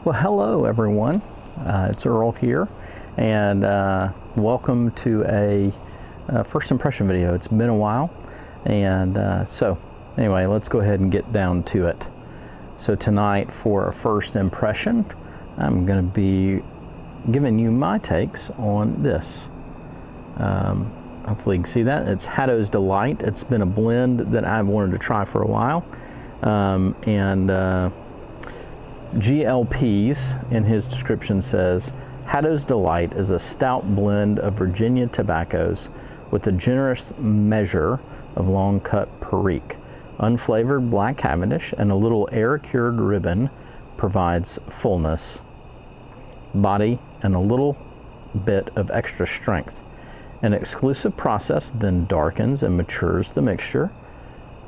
Well, hello everyone. It's Earl here, and welcome to a first impression video. It's been a while, and so anyway, let's go ahead and get down to it. So tonight, for a first impression, I'm going to be giving you my takes on this. Hopefully you can see that. It's Haddo's Delight. It's been a blend that I've wanted to try for a while, GLP's in his description says, Haddo's Delight is a stout blend of Virginia tobaccos with a generous measure of long cut Perique. Unflavored black Cavendish and a little air-cured ribbon provides fullness, body, and a little bit of extra strength. An exclusive process then darkens and matures the mixture.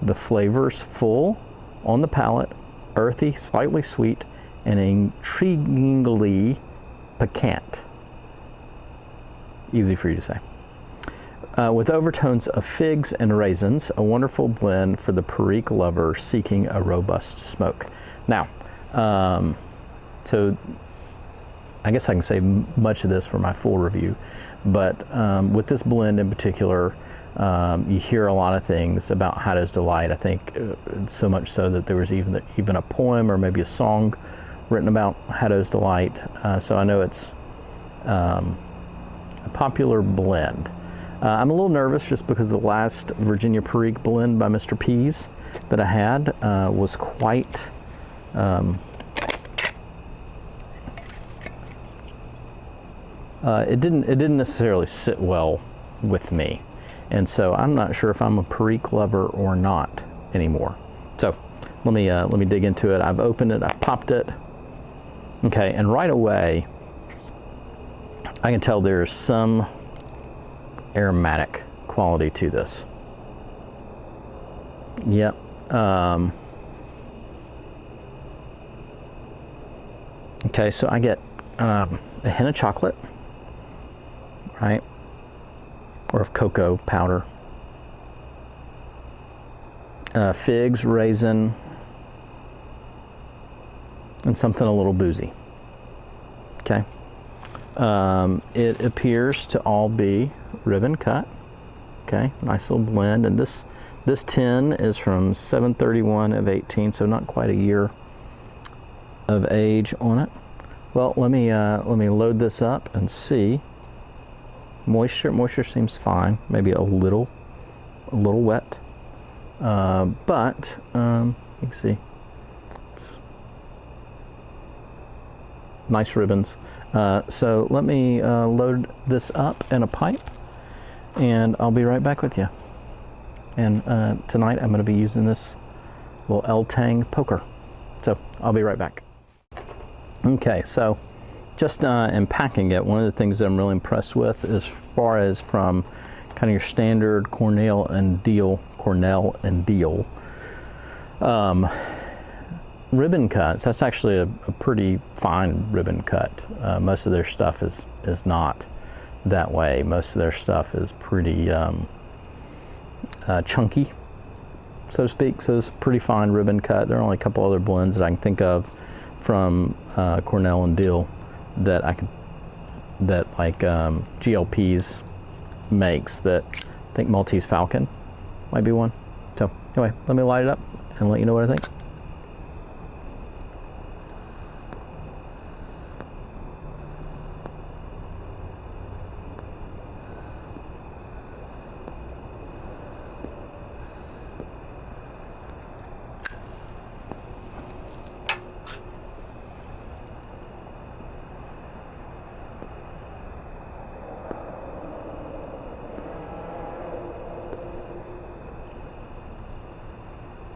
The flavors full on the palate, earthy, slightly sweet, and intriguingly piquant. Easy for you to say. With overtones of figs and raisins, a wonderful blend for the Perique lover seeking a robust smoke. Now, so I guess I can say much of this for my full review, but with this blend in particular, you hear a lot of things about Haddo's Delight. I think so much so that there was even a poem or maybe a song written about Haddo's Delight. So I know it's a popular blend. I'm a little nervous just because the last Virginia Perique blend by Mr. P's that I had was quite it didn't necessarily sit well with me. And so I'm not sure if I'm a Perique lover or not anymore. So let me dig into it. I've opened it, I've popped it. Okay, and right away, I can tell there's some aromatic quality to this. Yep. Okay, so I get a hint of chocolate, right? Or of cocoa powder. Figs, raisin, and something a little boozy. Okay. It appears to all be ribbon cut. Okay, nice little blend. And this tin is from 7/31 of 18, so not quite a year of age on it. Well, let me load this up and see. Moisture seems fine. Maybe a little wet, but you can see it's nice ribbons. So let me load this up in a pipe, and I'll be right back with you. And tonight I'm going to be using this little L-Tang poker. So I'll be right back. Okay, so just in packing it, one of the things that I'm really impressed with, as far as from kind of your standard Cornell and Deal ribbon cuts. That's actually a pretty fine ribbon cut. Most of their stuff is not that way. Most of their stuff is pretty chunky, so to speak. So it's pretty fine ribbon cut. There are only a couple other blends that I can think of from Cornell and Deal that GLP's makes, that I think Maltese Falcon might be one. So anyway, let me light it up and let you know what I think.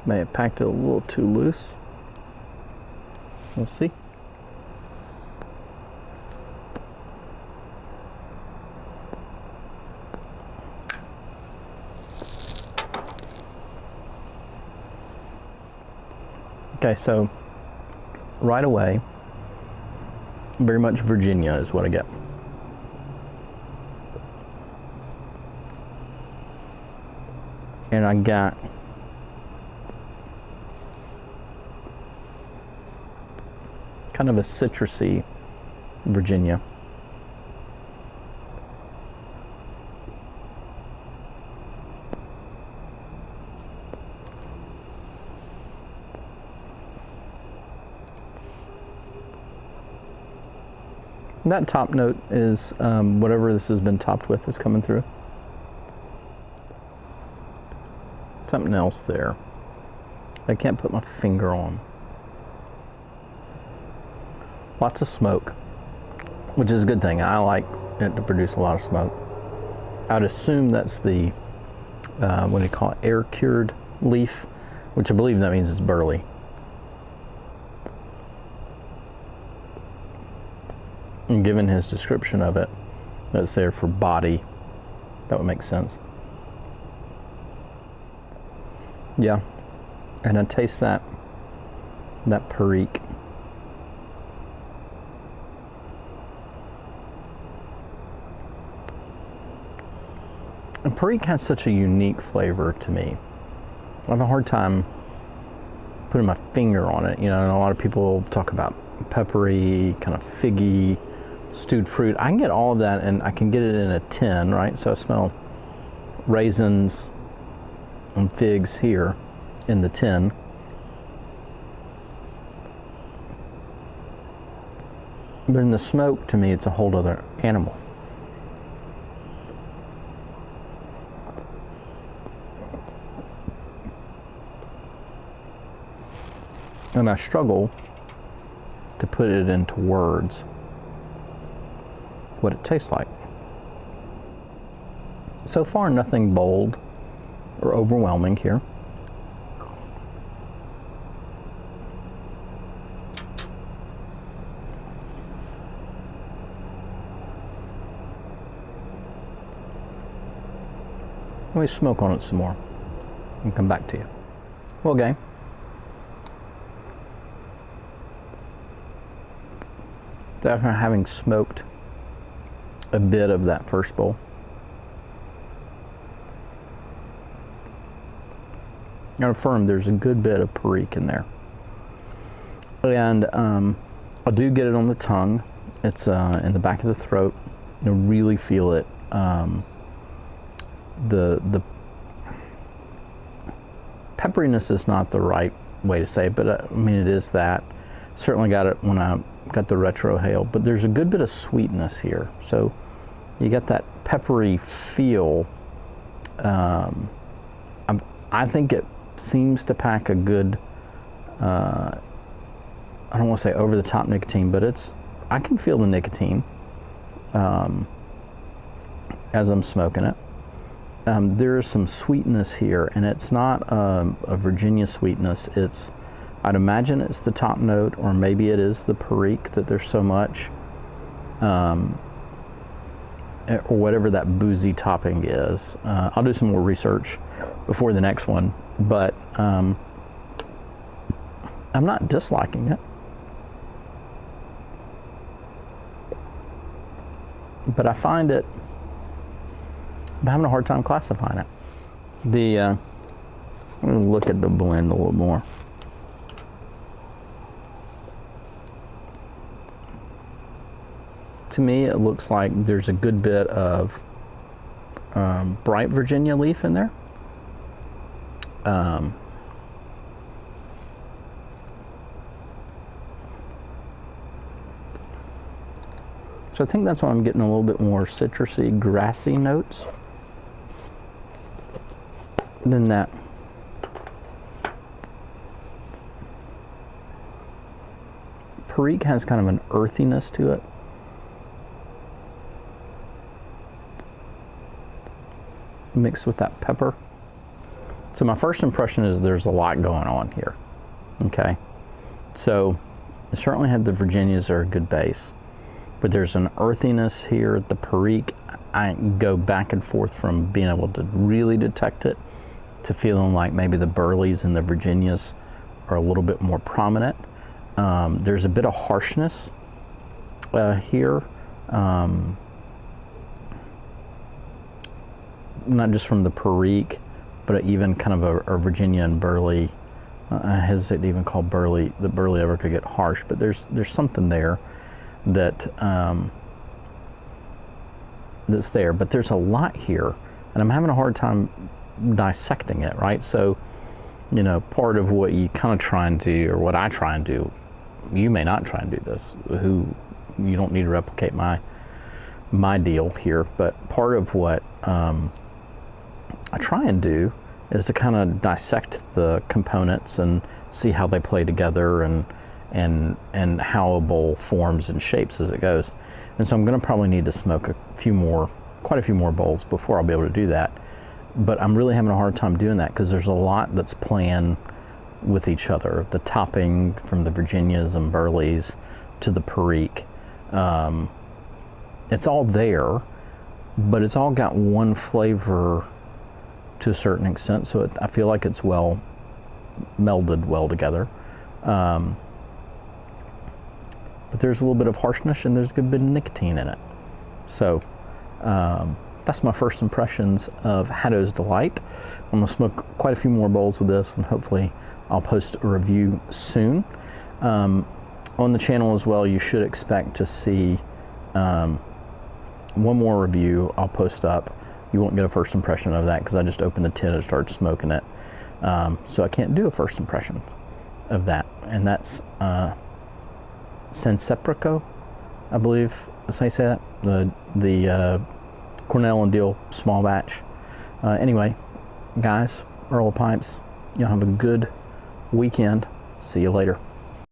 May have packed it a little too loose. We'll see. Okay, so right away, very much Virginia is what I get. And I got kind of a citrusy Virginia. That top note is whatever this has been topped with is coming through. Something else there I can't put my finger on. Lots of smoke, which is a good thing. I like it to produce a lot of smoke. I'd assume that's the, what do you call it, air-cured leaf, which I believe that means it's burley. And given his description of it, that's there for body, that would make sense. Yeah, and I taste that Perique. And Perique has such a unique flavor to me. I have a hard time putting my finger on it. You know, and a lot of people talk about peppery, kind of figgy, stewed fruit. I can get all of that, and I can get it in a tin, right? So I smell raisins and figs here in the tin. But in the smoke, to me, it's a whole other animal. And I struggle to put it into words what it tastes like. So far, nothing bold or overwhelming here. Let me smoke on it some more and come back to you. Well, gang. So after having smoked a bit of that first bowl, I affirm there's a good bit of Perique in there. And I do get it on the tongue. It's in the back of the throat. You really feel it. The pepperiness is not the right way to say it, but I mean, it is that. Certainly got it when I got the retrohale, but there's a good bit of sweetness here. So you got that peppery feel. I think it seems to pack a good, I don't want to say over the top nicotine, but I can feel the nicotine as I'm smoking it. There is some sweetness here, and it's not a Virginia sweetness. I'd imagine it's the top note, or maybe it is the Perique that there's so much, or whatever that boozy topping is. I'll do some more research before the next one, but I'm not disliking it. But I find I'm having a hard time classifying it. I'm gonna look at the blend a little more. To me, it looks like there's a good bit of bright Virginia leaf in there. So I think that's why I'm getting a little bit more citrusy, grassy notes than that. Perique has kind of an earthiness to it. Mixed with that pepper. So my first impression is there's a lot going on here. Okay. So I certainly have the Virginias are a good base, but there's an earthiness here. The Perique, I go back and forth from being able to really detect it to feeling like maybe the Burleys and the Virginias are a little bit more prominent. There's a bit of harshness here. Not just from the Perique, but even kind of a Virginia and Burley I hesitate to even call burley, the burley over could get harsh, but there's something there that that's there, but there's a lot here, and I'm having a hard time dissecting it, right? So, you know, part of what you kind of try and do, or what I try and do, you may not try and do this, you don't need to replicate my deal here, but part of what I try and do is to kind of dissect the components and see how they play together, and how a bowl forms and shapes as it goes. And so I'm going to probably need to smoke quite a few more bowls before I'll be able to do that. But I'm really having a hard time doing that because there's a lot that's playing with each other. The topping from the Virginias and Burleys to the Perique. It's all there, but it's all got one flavor to a certain extent. So I feel like it's well melded well together. But there's a little bit of harshness and there's a good bit of nicotine in it. So that's my first impressions of Haddo's Delight. I'm gonna smoke quite a few more bowls of this, and hopefully I'll post a review soon. On the channel as well, you should expect to see one more review I'll post up. You won't get a first impression of that because I just opened the tin and started smoking it. So I can't do a first impression of that. And that's Sanseprico, I believe that's how you say that. The Cornell and Deal small batch. Anyway, guys, Earl of Pipes, y'all have a good weekend. See you later.